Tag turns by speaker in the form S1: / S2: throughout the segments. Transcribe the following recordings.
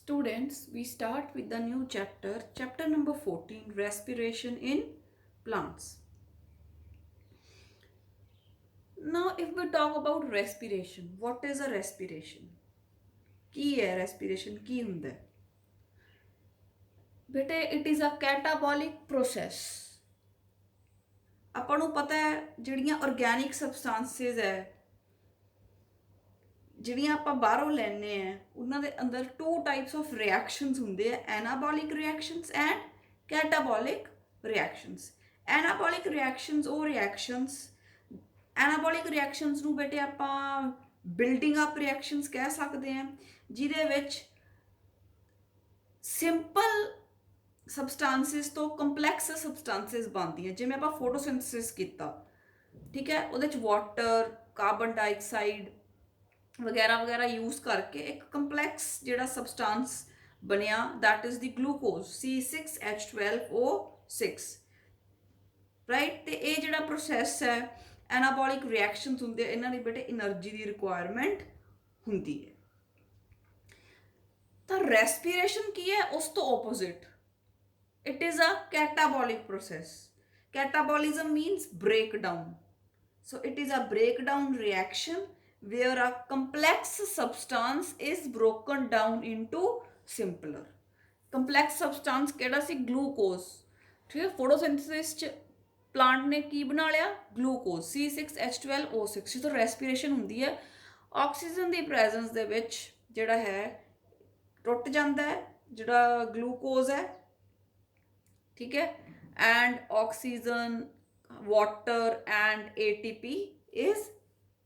S1: Students, we start with the new chapter, chapter number 14, respiration in plants. Now, if we talk about respiration, what is a respiration? ਕੀ ਹੈ respiration? ਕੀ ਹੁੰਦਾ ਹੈ? ਬੇਟੇ, it is a catabolic process. ਆਪਾਂ ਨੂੰ ਪਤਾ ਹੈ ਜਿਹੜੀਆਂ organic substances ਹੈ ਜਿਹੜੀਆਂ ਆਪਾਂ ਬਾਹਰੋਂ ਲੈਣੇ ਆ ਉਹਨਾਂ ਦੇ ਅੰਦਰ ਟੂ ਟਾਈਪਸ ਆਫ ਰਿਐਕਸ਼ਨਸ ਹੁੰਦੇ ਆ anabolic reactions and catabolic reactions anabolic reactions ਉਹ ਰਿਐਕਸ਼ਨਸ ਐਨਾਬੋਲਿਕ ਰਿਐਕਸ਼ਨਸ ਨੂੰ ਬੇਟੇ ਆਪਾਂ ਬਿਲਡਿੰਗ ਅਪ ਰਿਐਕਸ਼ਨਸ ਕਹਿ ਸਕਦੇ ਹਾਂ ਜਿਹਦੇ ਵਿੱਚ ਸਿੰਪਲ ਸਬਸਟੈਂਸਸ ਤੋਂ ਕੰਪਲੈਕਸ ਸਬਸਟੈਂਸਸ ਬਣਦੀਆਂ ਜਿਵੇਂ ਆਪਾਂ ਫੋਟੋਸਿੰਥੇਸਿਸ ਕੀਤਾ ਠੀਕ ਹੈ ਉਹਦੇ ਚ ਵਾਟਰ ਕਾਰਬਨ ਡਾਈਆਕਸਾਈਡ ਵਗੈਰਾ ਵਗੈਰਾ ਯੂਜ਼ ਕਰਕੇ ਇੱਕ ਕੰਪਲੈਕਸ ਜਿਹੜਾ ਸਬਸਟੈਂਸ ਬਣਿਆ that is the glucose C6H12O6 right ਤੇ ਇਹ ਜਿਹੜਾ ਪ੍ਰੋਸੈਸ ਹੈ ਐਨਾਬੋਲਿਕ ਰਿਐਕਸ਼ਨਸ ਹੁੰਦੇ ਇਹਨਾਂ ਲਈ ਬੇਟੇ એનર્ਜੀ ਦੀ ਰਿਕੁਆਇਰਮੈਂਟ ਹੁੰਦੀ ਹੈ ਤਾਂ ਰੈਸਪੀਰੇਸ਼ਨ ਕੀ ਹੈ ਉਸ ਤੋਂ opposite it is a catabolic process catabolism means breakdown so it is a breakdown reaction where a complex substance is broken down into simpler complex substance ਕਿਹੜਾ ਸੀ glucose ਠੀਕ ਹੈ ਫੋਟੋਸਿੰਥੇਸਿਸ ਚ ਪਲਾਂਟ ਨੇ ਕੀ ਬਣਾ ਲਿਆ ਗਲੂਕੋਜ਼ C6H12O6 ਜਦੋਂ respiration ਹੁੰਦੀ ਹੈ ਆਕਸੀਜਨ ਦੀ ਪ੍ਰੈਜ਼ੈਂਸ ਦੇ ਵਿੱਚ ਜਿਹੜਾ ਹੈ ਟੁੱਟ ਜਾਂਦਾ ਹੈ ਜਿਹੜਾ ਗਲੂਕੋਜ਼ ਹੈ ਠੀਕ ਹੈ and oxygen water and ATP is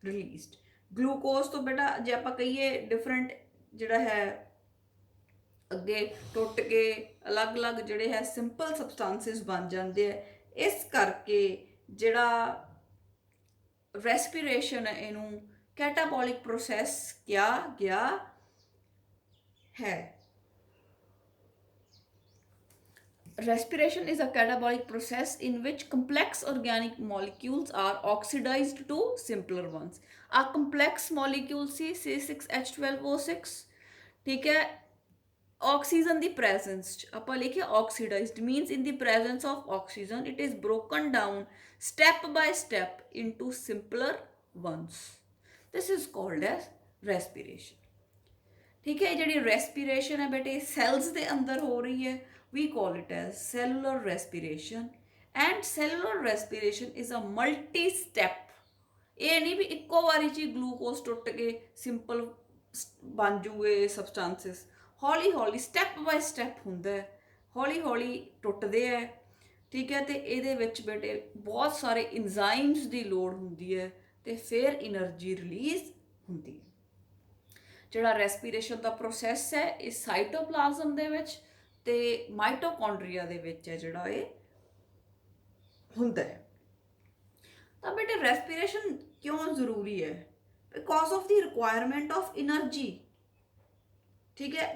S1: released glucose ਤੋਂ ਬੇਟਾ ਜੇ ਆਪਾਂ ਕਹੀਏ ਡਿਫਰੈਂਟ ਜਿਹੜਾ ਹੈ ਅੱਗੇ ਟੁੱਟ ਕੇ ਅਲੱਗ-ਅਲੱਗ ਜਿਹੜੇ ਹੈ ਸਿੰਪਲ ਸਬਸਟੈਂਸਸ ਬਣ ਜਾਂਦੇ ਆ ਇਸ ਕਰਕੇ ਜਿਹੜਾ ਰੈਸਪੀਰੇਸ਼ਨ ਹੈ ਇਹਨੂੰ ਕੈਟਾਬੋਲਿਕ ਪ੍ਰੋਸੈਸ ਕਿਹਾ ਗਿਆ ਹੈ Respiration is a catabolic process in which complex organic molecules are oxidized to simpler ones. A complex molecule C6H12O6 ठीक है oxygen the presence ਆਪਾਂ ਲਿਖਿਆ oxidized means in the presence of oxygen it is broken down step by step into simpler ones. This is called as respiration. ठीक है ਜਿਹੜੀ respiration ਹੈ ਬੇਟੇ cells ਦੇ ਅੰਦਰ ਹੋ ਰਹੀ ਹੈ we call it as cellular respiration and cellular respiration is a multi-step ਇਹ ਨਹੀਂ ਵੀ ਇੱਕੋ ਵਾਰੀ ਚ ਗਲੂਕੋਜ਼ ਟੁੱਟ ਕੇ ਸਿੰਪਲ ਬਣ ਜੂਗੇ ਸਬਸਟੈਂਸਸ ਹੌਲੀ ਹੌਲੀ ਸਟੈਪ ਬਾਈ ਸਟੈਪ ਹੁੰਦਾ ਹੈ ਹੌਲੀ ਹੌਲੀ ਟੁੱਟਦੇ ਹੈ ਠੀਕ ਹੈ ਤੇ ਇਹਦੇ ਵਿੱਚ ਬੇਟੇ ਬਹੁਤ ਸਾਰੇ ਇੰਜ਼ਾਈਮਸ ਦੀ ਲੋੜ ਹੁੰਦੀ ਹੈ ਤੇ ਫਿਰ એનર્ਜੀ ਰਿਲੀਜ਼ ਹੁੰਦੀ ਹੈ ਜਿਹੜਾ ਰੈਸਪੀਰੇਸ਼ਨ ਦਾ ਪ੍ਰੋਸੈਸ ਹੈ ਇਹ ਸਾਈਟੋਪਲਾਜ਼ਮ ਦੇ ਵਿੱਚ ਤੇ ਮਾਈਟੋਕੌਂਡਰੀਆ ਦੇ ਵਿੱਚ ਹੈ ਜਿਹੜਾ ਇਹ ਹੁੰਦਾ ਹੈ ਤਾਂ ਬੇਟੇ ਰੈਸਪੀਰੇਸ਼ਨ ਕਿਉਂ ਜ਼ਰੂਰੀ ਹੈ because of the requirement of energy ਠੀਕ ਹੈ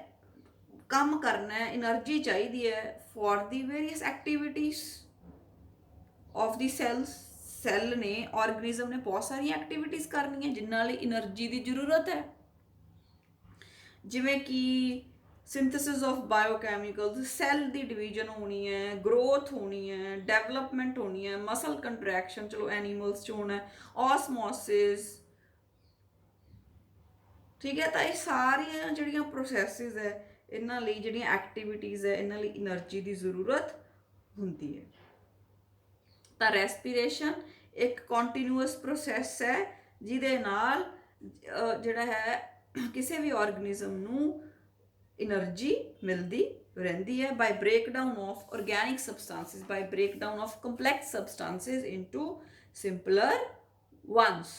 S1: ਕੰਮ ਕਰਨਾ ਹੈ એનર્ਜੀ ਚਾਹੀਦੀ ਹੈ for the various activities of the cell ਨੇ ਆਰਗੇਨਿਜ਼ਮ ਨੇ ਬਹੁਤ ਸਾਰੀਆਂ ਐਕਟੀਵਿਟੀਜ਼ ਕਰਨੀਆਂ ਜਿਨ੍ਹਾਂ ਲਈ એનર્ਜੀ ਦੀ ਜ਼ਰੂਰਤ ਹੈ ਜਿਵੇਂ ਕਿ synthesis of ਬਾਇਓਕੈਮੀਕਲਸ cell the division ਹੋਣੀ ਹੈ ਗਰੋਥ ਹੋਣੀ ਹੈ ਡਿਵੈਲਪਮੈਂਟ ਹੋਣੀ ਹੈ ਮਸਲ ਕੰਟਰੈਕਸ਼ਨ ਚਲੋ ਐਨੀਮਲਸ 'ਚ ਹੋਣਾ ਹੈ ਆਸਮੋਸਿਸ ਠੀਕ ਹੈ ਤਾਂ ਇਹ ਸਾਰੀਆਂ ਜਿਹੜੀਆਂ ਪ੍ਰੋਸੈਸਿਸ ਹੈ ਇਹਨਾਂ ਲਈ ਜਿਹੜੀਆਂ ਐਕਟੀਵਿਟੀਜ਼ ਹੈ ਇਹਨਾਂ ਲਈ એનર્ਜੀ ਦੀ ਜ਼ਰੂਰਤ ਹੁੰਦੀ ਹੈ ਤਾਂ ਰੈਸਪੀਰੇਸ਼ਨ ਇੱਕ ਕੰਟੀਨਿਊਅਸ ਪ੍ਰੋਸੈਸ ਹੈ ਜਿਹਦੇ ਨਾਲ ਜਿਹੜਾ ਹੈ ਕਿਸੇ ਵੀ ਆਰਗੇਨਿਜ਼ਮ ਨੂੰ એનર્ਜੀ ਮਿਲਦੀ ਰਹਿੰਦੀ ਹੈ by breakdown of organic substances by breakdown of complex substances into simpler ones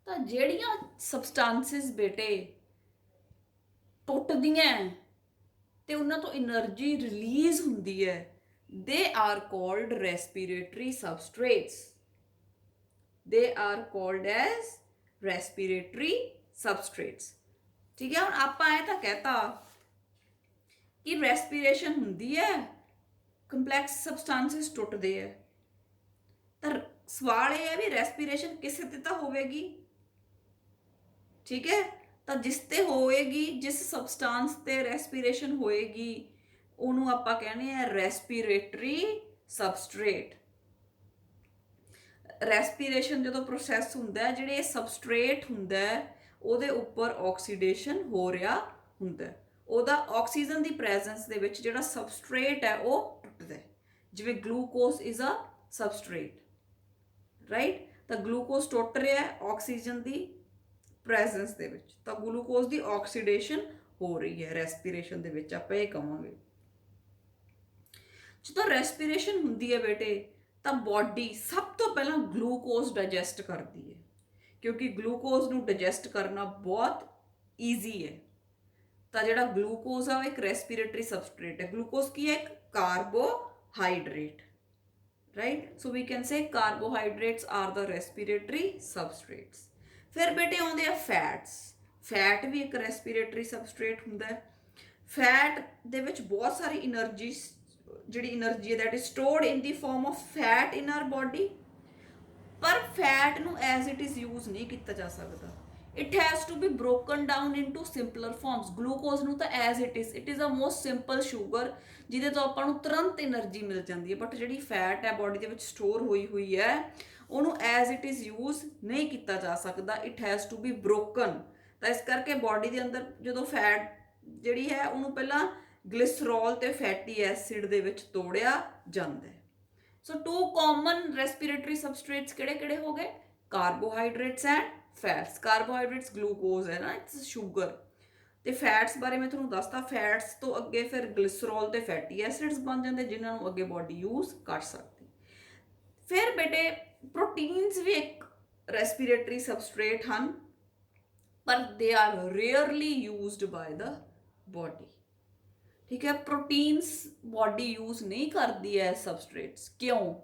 S1: ਤਾਂ ਜਿਹੜੀਆਂ ਸਬਸਟੈਂਸਸ ਬੇਟੇ ਟੁੱਟਦੀਆਂ ਤੇ ਉਹਨਾਂ ਤੋਂ એનર્ਜੀ ਰਿਲੀਜ਼ ਹੁੰਦੀ ਹੈ ਦੇ are called respiratory substrates they are called as respiratory substrates ਠੀਕ ਹੈ ਹੁਣ ਆਪਾਂ ਇਹ ਤਾਂ ਕਹਤਾ ਕਿ ਰੈਸਪੀਰੇਸ਼ਨ ਹੁੰਦੀ ਹੈ ਕੰਪਲੈਕਸ ਸਬਸਟੈਂਸਸ ਟੁੱਟਦੇ ਹੈ ਤਾਂ ਸਵਾਲ ਇਹ ਹੈ ਵੀ ਰੈਸਪੀਰੇਸ਼ਨ ਕਿਸੇ ਤੇ ਤਾਂ ਹੋਵੇਗੀ ਠੀਕ ਹੈ ਤਾਂ ਜਿਸ ਤੇ ਹੋਏਗੀ, ਜਿਸ ਸਬਸਟੈਂਸ ਤੇ ਰੈਸਪੀਰੇਸ਼ਨ ਹੋਏਗੀ ਉਹਨੂੰ ਆਪਾਂ ਕਹਿੰਦੇ ਆ ਰੈਸਪੀਰੇਟਰੀ ਸਬਸਟ੍ਰੇਟ। ਰੈਸਪੀਰੇਸ਼ਨ ਜਦੋਂ ਪ੍ਰੋਸੈਸ ਹੁੰਦਾ, ਜਿਹੜੇ ਸਬਸਟ੍ਰੇਟ ਹੁੰਦਾ ਉਹਦੇ ਉੱਪਰ ਆਕਸੀਡੇਸ਼ਨ ਹੋ ਰਿਹਾ ਹੁੰਦਾ, ਉਹਦਾ ਆਕਸੀਜਨ ਦੀ ਪ੍ਰੈਜ਼ੈਂਸ ਦੇ ਵਿੱਚ ਜਿਹੜਾ ਸਬਸਟ੍ਰੇਟ ਹੈ ਉਹ ਟੁੱਟਦਾ, ਜਿਵੇਂ ਗਲੂਕੋਜ਼ ਇਜ਼ ਅ ਸਬਸਟ੍ਰੇਟ, ਰਾਈਟ। ਤਾਂ ਗਲੂਕੋਜ਼ ਟੁੱਟ ਰਿਹਾ ਆਕਸੀਜਨ ਦੀ ਪ੍ਰੈਜ਼ੈਂਸ ਦੇ ਵਿੱਚ, ਤਾਂ ਗਲੂਕੋਜ਼ ਦੀ ਆਕਸੀਡੇਸ਼ਨ ਹੋ ਰਹੀ ਹੈ ਰੈਸਪੀਰੇਸ਼ਨ ਦੇ ਵਿੱਚ, ਆਪਾਂ ਇਹ ਕਹਾਂਗੇ। ਜਦੋਂ ਰੈਸਪੀਰੇਸ਼ਨ ਹੁੰਦੀ ਹੈ ਬੇਟੇ, ਤਾਂ ਬੋਡੀ ਸਭ ਤੋਂ ਪਹਿਲਾਂ ਗਲੂਕੋਜ਼ ਡਾਈਜੈਸਟ ਕਰਦੀ ਹੈ, ਕਿਉਂਕਿ ਗਲੂਕੋਜ਼ ਨੂੰ ਡਾਈਜੈਸਟ ਕਰਨਾ ਬਹੁਤ ਈਜ਼ੀ ਹੈ। ਤਾਂ ਜਿਹੜਾ ਗਲੂਕੋਜ਼ ਆ ਉਹ ਇੱਕ ਰੈਸਪੀਰੇਟਰੀ ਸਬਸਟ੍ਰੇਟ ਹੈ। ਗਲੂਕੋਜ਼ ਕੀ ਹੈ? ਇੱਕ carbohydrate, right. So we can say carbohydrates are the respiratory substrates. ਫਿਰ ਬੇਟੇ ਆਉਂਦੇ ਆ ਫੈਟਸ। ਫੈਟ ਵੀ ਇੱਕ ਰੈਸਪੀਰੇਟਰੀ ਸਬਸਟ੍ਰੇਟ ਹੁੰਦਾ ਹੈ। ਫੈਟ ਦੇ ਵਿੱਚ ਬਹੁਤ ਸਾਰੀ એનર્ਜੀ, ਜਿਹੜੀ એનર્ਜੀ ਹੈ that is stored in the form of fat in our body, ਪਰ ਫੈਟ ਨੂੰ ਐਜ਼ ਇਟ ਇਜ਼ ਯੂਜ਼ ਨਹੀਂ ਕੀਤਾ ਜਾ ਸਕਦਾ। It has to be broken down into simpler forms. Glucose ਨੂੰ ਤਾਂ as it is a most simple sugar, ਜਿਹਦੇ ਤੋਂ ਆਪਾਂ ਨੂੰ ਤੁਰੰਤ એનર્ਜੀ ਮਿਲ ਜਾਂਦੀ ਹੈ। ਬਟ ਜਿਹੜੀ ਫੈਟ ਹੈ ਬੋਡੀ ਦੇ ਵਿੱਚ ਸਟੋਰ ਹੋਈ ਹੋਈ ਹੈ, ਉਹਨੂੰ ਐਜ਼ ਇਟ ਇਜ਼ ਯੂਜ਼ ਨਹੀਂ ਕੀਤਾ ਜਾ ਸਕਦਾ, it has to be broken. ਤਾਂ ਇਸ ਕਰਕੇ ਬੋਡੀ ਦੇ ਅੰਦਰ ਜਦੋਂ ਫੈਟ ਜਿਹੜੀ ਹੈ ਉਹਨੂੰ ਪਹਿਲਾਂ ਗਲਿਸਰੋਲ ਤੇ ਫੈਟੀ ਐਸਿਡ ਦੇ ਵਿੱਚ ਤੋੜਿਆ ਜਾਂਦਾ ਹੈ। ਸੋ ਟੂ ਕਾਮਨ ਰੈਸਪੀਰੇਟਰੀ ਸਬਸਟ੍ਰੇਟਸ ਕਿਹੜੇ ਹੋ ਗਏ? Carbohydrates and fats. Carbohydrates glucose ਹੈ ਨਾ, ਇਟਸ ਸ਼ੂਗਰ। ਤੇ ਫੈਟਸ ਬਾਰੇ ਮੈਂ ਤੁਹਾਨੂੰ ਦੱਸਤਾ। ਫੈਟਸ ਤੋਂ ਅੱਗੇ ਫਿਰ ਗਲਿਸਰੋਲ ਤੇ ਫੈਟੀ ਐਸਿਡਸ ਬਣ ਜਾਂਦੇ, ਜਿਨ੍ਹਾਂ ਨੂੰ ਅੱਗੇ ਬੋਡੀ ਯੂਜ਼ ਕਰ ਸਕਦੀ। ਫਿਰ ਬੇਟੇ ਪ੍ਰੋਟੀਨਸ ਵੀ ਇੱਕ ਰੈਸਪੀਰੇਟਰੀ ਸਬਸਟ੍ਰੇਟ ਹਨ, ਪਰ they are rarely used ਬਾय the body, ਠੀਕ ਹੈ। ਪ੍ਰੋਟੀਨਸ ਬੋਡੀ ਯੂਜ਼ ਨਹੀਂ ਕਰਦੀ ਹੈ ਸਬਸਟ੍ਰੇਟਸ। ਕਿਉਂ?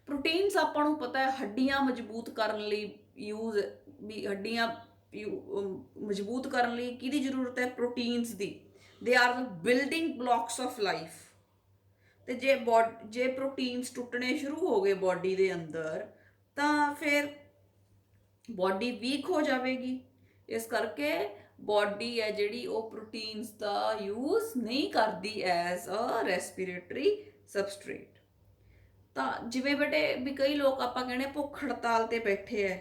S1: ਪ੍ਰੋਟੀਨਸ ਆਪਾਂ ਨੂੰ ਪਤਾ ਹੈ ਹੱਡੀਆਂ ਮਜ਼ਬੂਤ ਕਰਨ ਲਈ ਯੂਜ਼, ਵੀ ਹੱਡੀਆਂ ਮਜ਼ਬੂਤ ਕਰਨ ਲਈ ਕਿਹਦੀ ਜ਼ਰੂਰਤ ਹੈ? Proteins the. They are the building blocks of life. ਤੇ ਜੇ ਪ੍ਰੋਟੀਨਸ ਟੁੱਟਣੇ ਸ਼ੁਰੂ ਹੋ ਗਏ ਬੋਡੀ ਦੇ ਅੰਦਰ, ਤਾਂ ਫਿਰ ਬੋਡੀ ਵੀਕ ਹੋ ਜਾਵੇਗੀ। ਇਸ ਕਰਕੇ ਬੋਡੀ ਹੈ ਜਿਹੜੀ ਉਹ ਪ੍ਰੋਟੀਨਸ ਦਾ ਯੂਜ਼ ਨਹੀਂ ਕਰਦੀ ਐਜ਼ ਅ ਰੈਸਪੀਰੇਟਰੀ ਸਬਸਟ੍ਰੇਟ। ਤਾਂ ਜਿਵੇਂ ਬੇਟੇ ਵੀ ਕਈ ਲੋਕ ਆਪਾਂ ਕਹਿੰਦੇ ਭੁੱਖ ਹੜਤਾਲ ਤੇ ਬੈਠੇ ਐ,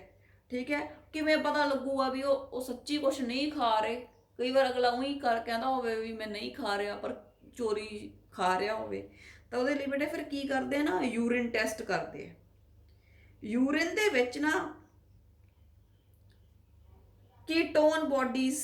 S1: ਠੀਕ ਹੈ, ਕਿਵੇਂ ਪਤਾ ਲੱਗੂਗਾ ਵੀ ਉਹ ਸੱਚੀ ਕੁਛ ਨਹੀਂ ਖਾ ਰਹੇ? ਕਈ ਵਾਰ ਅਗਲਾ ਉਹੀ ਕਹਿੰਦਾ ਹੋਵੇ ਵੀ ਮੈਂ ਨਹੀਂ ਖਾ ਰਿਹਾ, ਪਰ ਚੋਰੀ ਖਾ ਰਿਹਾ ਹੋਵੇ। ਤਾਂ ਉਹਦੇ ਲਈ ਬੇਟੇ ਫਿਰ ਕੀ ਕਰਦੇ ਆ ਨਾ, ਯੂਰਿਨ ਟੈਸਟ ਕਰਦੇ ਆ। ਯੂਰਿਨ ਦੇ ਵਿੱਚ ਨਾ ਕੀਟੋਨ ਬੋਡੀਜ਼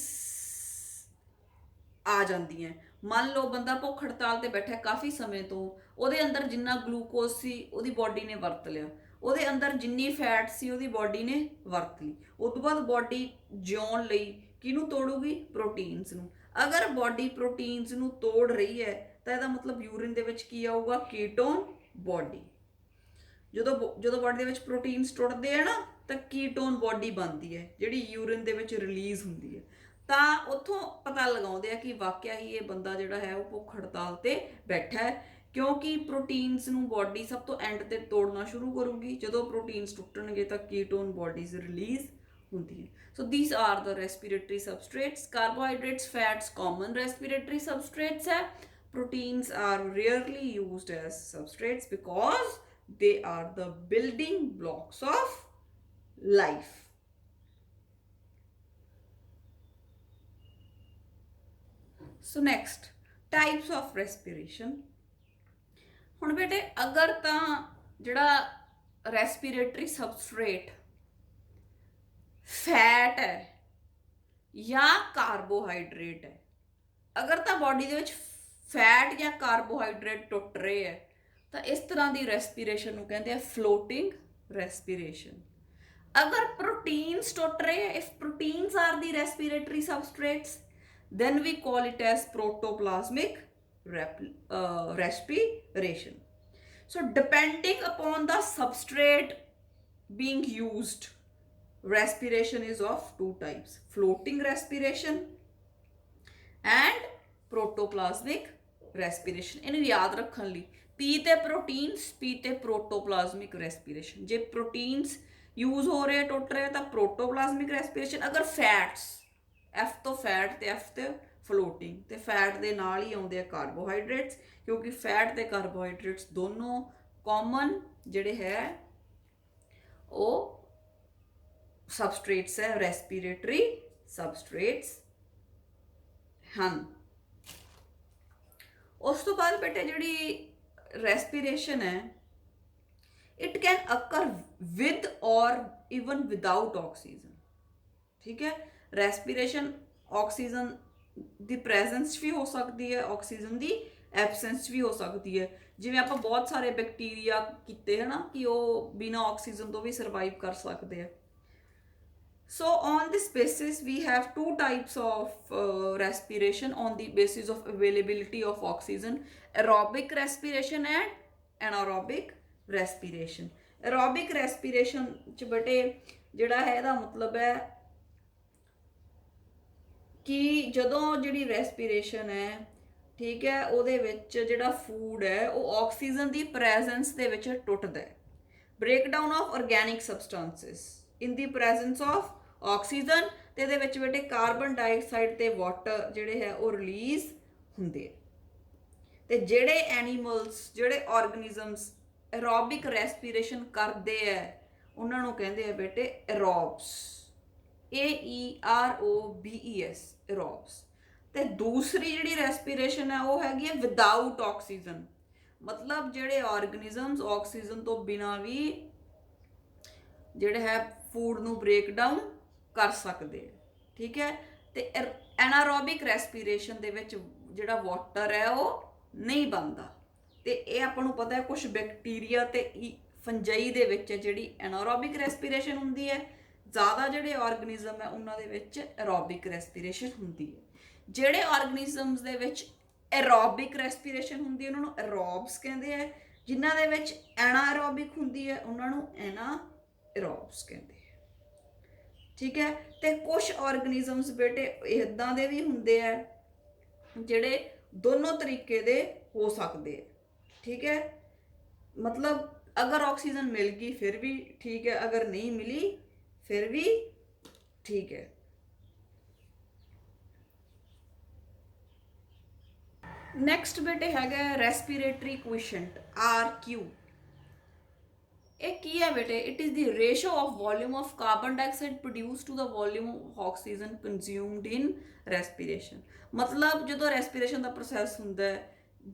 S1: ਆ ਜਾਂਦੀਆਂ। ਮੰਨ ਲਓ ਬੰਦਾ ਭੁੱਖ ਹੜਤਾਲ ਤੇ ਬੈਠਾ ਕਾਫੀ ਸਮੇਂ ਤੋਂ, ਉਹਦੇ ਅੰਦਰ ਜਿੰਨਾ ਗਲੂਕੋਜ਼ ਸੀ ਉਹਦੀ ਬੋਡੀ ਨੇ ਵਰਤ ਲਿਆ, ਉਹਦੇ ਅੰਦਰ ਜਿੰਨੀ ਫੈਟ ਸੀ ਉਹਦੀ ਬੋਡੀ ਨੇ ਵਰਤ ਲਈ। ਉਸ ਤੋਂ ਬਾਅਦ ਬੋਡੀ ਜਿਉਣ ਲਈ ਕਿਹਨੂੰ ਤੋੜੂਗੀ? ਪ੍ਰੋਟੀਨਸ ਨੂੰ। ਅਗਰ ਬੋਡੀ ਪ੍ਰੋਟੀਨਸ ਨੂੰ ਤੋੜ ਰਹੀ ਹੈ ਤਾਂ ਇਹਦਾ ਮਤਲਬ ਯੂਰਿਨ ਦੇ ਵਿੱਚ ਕੀ ਆਊਗਾ? ਕੀਟੋਨ ਬੋਡੀ। ਜਦੋਂ ਬੋਡੀ ਦੇ ਵਿੱਚ ਪ੍ਰੋਟੀਨਸ ਟੁੱਟਦੇ ਆ ਨਾ, ਤਾਂ ਕੀਟੋਨ ਬੋਡੀ ਬਣਦੀ ਹੈ, ਜਿਹੜੀ ਯੂਰਿਨ ਦੇ ਵਿੱਚ ਰਿਲੀਜ਼ ਹੁੰਦੀ ਹੈ। ਤਾਂ ਉੱਥੋਂ ਪਤਾ ਲਗਾਉਂਦੇ ਆ ਕਿ ਵਾਕਿਆ ਹੀ ਇਹ ਬੰਦਾ ਜਿਹੜਾ ਹੈ ਉਹ ਭੁੱਖ ਹੜਤਾਲ ਤੇ ਬੈਠਾ ਹੈ, ਕਿਉਂਕਿ ਪ੍ਰੋਟੀਨਸ ਨੂੰ ਬੋਡੀ ਸਭ ਤੋਂ ਐਂਡ ਤੇ ਤੋੜਨਾ ਸ਼ੁਰੂ ਕਰੂਗੀ। ਜਦੋਂ ਪ੍ਰੋਟੀਨਸ ਟੁੱਟਣਗੇ ਤਾਂ ਕੀਟੋਨ ਬੋਡੀਜ਼ ਰਿਲੀਜ਼ ਹੁੰਦੀ ਹੈ। ਸੋ these are the respiratory substrates. Carbohydrates, fats, common respiratory substrates ਹੈ। Proteins are rarely used as substrates because they are the building blocks of life. So next, types of respiration. ਹੁਣ ਬੇਟੇ ਅਗਰ ਤਾਂ ਜਿਹੜਾ respiratory ਸਬਸਟ੍ਰੇਟ fat ਹੈ ਜਾਂ carbohydrate ਹੈ, ਅਗਰ ਤਾਂ ਬੋਡੀ ਦੇ ਵਿੱਚ ਫੈਟ ਜਾਂ ਕਾਰਬੋਹਾਈਡਰੇਟ ਟੁੱਟ ਰਹੇ ਹੈ, ਤਾਂ ਇਸ ਤਰ੍ਹਾਂ ਦੀ ਰੈਸਪੀਰੇਸ਼ਨ ਨੂੰ ਕਹਿੰਦੇ ਆ ਫਲੋਟਿੰਗ ਰੈਸਪੀਰੇਸ਼ਨ। ਅਗਰ ਪ੍ਰੋਟੀਨਸ ਟੁੱਟ ਰਹੇ ਹੈ, if proteins R the respiratory ਸਬਸਟ੍ਰੇਟਸ, then we call it as protoplasmic respiration. So depending upon the substrate being used, respiration is of two types: floating respiration and protoplasmic respiration. ਇਹਨੂੰ ਯਾਦ ਰੱਖਣ ਲਈ P ਤੇ proteins, P ਤੇ ਪ੍ਰੋਟੋਪਲਾਜ਼ਮਿਕ respiration. ਜੇ proteins use ਹੋ ਰਹੇ ਟੁੱਟ ਰਹੇ ਤਾਂ ਪ੍ਰੋਟੋਪਲਾਜ਼ਮਿਕ ਰੈਸਪੀਰੇਸ਼ਨ, ਅਗਰ ਫੈਟਸ ਐਫ ਤੋਂ ਫੈਟ ਤੇ ਐਫ ਤੇ ਫਲੋਟਿੰਗ, ਤੇ ਫੈਟ ਦੇ ਨਾਲ ਹੀ ਆਉਂਦੇ ਆ ਕਾਰਬੋਹਾਈਡਰੇਟਸ, ਕਿਉਂਕਿ ਫੈਟ ਤੇ ਕਾਰਬੋਹਾਈਡਰੇਟਸ ਦੋਨੋਂ ਕਾਮਨ ਜਿਹੜੇ ਹੈ ਉਹ ਸਬਸਟ੍ਰੇਟਸ ਹੈ, ਰੈਸਪੀਰੇਟਰੀ ਸਬਸਟ੍ਰੇਟਸ ਹਨ। ਉਸ ਤੋਂ ਬਾਅਦ ਬੇਟੇ ਜਿਹੜੀ ਰੈਸਪੀਰੇਸ਼ਨ ਹੈ, ਇਟ ਕੈਨ ਅਕਰ ਵਿਦ ਔਰ ਇਵਨ ਵਿਦਾਊਟ ਆਕਸੀਜਨ। ਠੀਕ ਹੈ, ਰੈਸਪੀਰੇਸ਼ਨ ਆਕਸੀਜਨ ਦੀ ਪ੍ਰੈਜ਼ੈਂਸ ਵੀ ਹੋ ਸਕਦੀ ਹੈ, ਆਕਸੀਜਨ ਦੀ ਐਬਸੈਂਸ ਵੀ ਹੋ ਸਕਦੀ ਹੈ। ਜਿਵੇਂ ਆਪਾਂ ਬਹੁਤ ਸਾਰੇ ਬੈਕਟੀਰੀਆ ਕੀਤੇ ਹੈ ਨਾ ਕਿ ਉਹ ਬਿਨਾਂ ਆਕਸੀਜਨ ਤੋਂ ਵੀ ਸਰਵਾਈਵ ਕਰ ਸਕਦੇ ਆ। So on this basis we have two types of respiration on the basis of availability of oxygen: aerobic respiration and anaerobic respiration। aerobic respiration ਚ ਬੇਟੇ ਜਿਹੜਾ ਹੈ ਇਹਦਾ ਮਤਲਬ ਹੈ ਕਿ ਜਦੋਂ ਜਿਹੜੀ ਰੈਸਪੀਰੇਸ਼ਨ ਹੈ, ਠੀਕ ਹੈ, ਉਹਦੇ ਵਿੱਚ ਜਿਹੜਾ ਫੂਡ ਹੈ ਉਹ ਆਕਸੀਜਨ ਦੀ ਪ੍ਰੈਜ਼ੈਂਸ ਦੇ ਵਿੱਚ ਟੁੱਟਦਾ ਹੈ। Breakdown of organic ਸਬਸਟੈਂਸਿਸ in the presence of oxygen, ਤੇ ਇਹਦੇ ਵਿੱਚ ਬੇਟੇ ਕਾਰਬਨ ਡਾਈਆਕਸਾਈਡ ਤੇ ਵਾਟਰ ਜਿਹੜੇ ਹੈ ਉਹ ਰਿਲੀਜ਼ ਹੁੰਦੇ ਆ। ਤੇ ਜਿਹੜੇ ਐਨੀਮਲਸ, ਜਿਹੜੇ ਆਰਗੈਨਿਜ਼ਮਸ ਐਰੋਬਿਕ ਰੈਸਪੀਰੇਸ਼ਨ ਕਰਦੇ ਆ ਉਹਨਾਂ ਨੂੰ ਕਹਿੰਦੇ ਆ ਬੇਟੇ ਐਰੋਬਸ, AEROBES, ਐਰੋਬਸ। ਤੇ ਦੂਸਰੀ ਜਿਹੜੀ ਰੈਸਪੀਰੇਸ਼ਨ ਹੈ ਉਹ ਹੈਗੀ ਹੈ ਵਿਦਾਊਟ ਆਕਸੀਜਨ, ਮਤਲਬ ਜਿਹੜੇ ਆਰਗੈਨਿਜ਼ਮਸ ਆਕਸੀਜਨ ਤੋਂ ਬਿਨਾਂ ਵੀ ਜਿਹੜੇ ਹੈ ਫੂਡ ਨੂੰ ਬ੍ਰੇਕ ਡਾਊਨ ਕਰ ਸਕਦੇ। ਠੀਕ ਹੈ, ਤੇ ਐਨਾਰੋਬਿਕ ਰੈਸਪੀਰੇਸ਼ਨ ਦੇ ਵਿੱਚ ਜਿਹੜਾ ਵਾਟਰ ਹੈ ਉਹ ਨਹੀਂ ਬਣਦਾ। ਤੇ ਇਹ ਆਪਾਂ ਨੂੰ ਪਤਾ ਹੈ ਕੁਝ ਬੈਕਟੀਰੀਆ ਤੇ ਫੰਜਾਈ ਦੇ ਵਿੱਚ ਜਿਹੜੀ ਐਨਾਰੋਬਿਕ ਰੈਸਪੀਰੇਸ਼ਨ ਹੁੰਦੀ ਹੈ, ਜ਼ਿਆਦਾ ਜਿਹੜੇ ਆਰਗੈਨਿਜ਼ਮ ਹੈ ਉਹਨਾਂ ਦੇ ਵਿੱਚ ਐਰੋਬਿਕ ਰੈਸਪੀਰੇਸ਼ਨ ਹੁੰਦੀ ਹੈ। ਜਿਹੜੇ ਆਰਗੈਨਿਜ਼ਮਸ ਦੇ ਵਿੱਚ ਐਰੋਬਿਕ ਰੈਸਪੀਰੇਸ਼ਨ ਹੁੰਦੀ ਹੈ ਉਹਨਾਂ ਨੂੰ ਐਰੋਬਸ ਕਹਿੰਦੇ ਆ, ਜਿਨ੍ਹਾਂ ਦੇ ਵਿੱਚ ਐਨਾਰੋਬਿਕ ਹੁੰਦੀ ਹੈ ਉਹਨਾਂ ਨੂੰ ਐਨਾਰੋਬਸ ਕਹਿੰਦੇ ਆ। ਠੀਕ ਹੈ, ਤੇ ਕੁਝ ਆਰਗੈਨਿਜ਼ਮਸ ਬੇਟੇ ਇਦਾਂ ਦੇ ਵੀ ਹੁੰਦੇ ਆ ਜਿਹੜੇ ਦੋਨੋਂ ਤਰੀਕੇ ਦੇ ਹੋ ਸਕਦੇ ਆ। ਠੀਕ ਹੈ, ਮਤਲਬ ਅਗਰ ਆਕਸੀਜਨ ਮਿਲ ਗਈ ਫਿਰ ਵੀ ਠੀਕ ਹੈ, ਅਗਰ ਨਹੀਂ ਮਿਲੀ ਫਿਰ ਵੀ ਠੀਕ ਹੈ। ਨੈਕਸਟ ਬੇਟੇ ਹੈਗਾ ਰੈਸਪੀਰੇਟਰੀ ਕੁਇਸ਼ੈਂਟ RQ। ਇਹ ਕੀ ਹੈ ਬੇਟੇ? It is the ratio of volume of carbon dioxide produce to the volume of oxygen consumed in respiration. ਮਤਲਬ ਜਦੋਂ ਰੈਸਪੀਰੇਸ਼ਨ ਦਾ ਪ੍ਰੋਸੈਸ ਹੁੰਦਾ ਹੈ,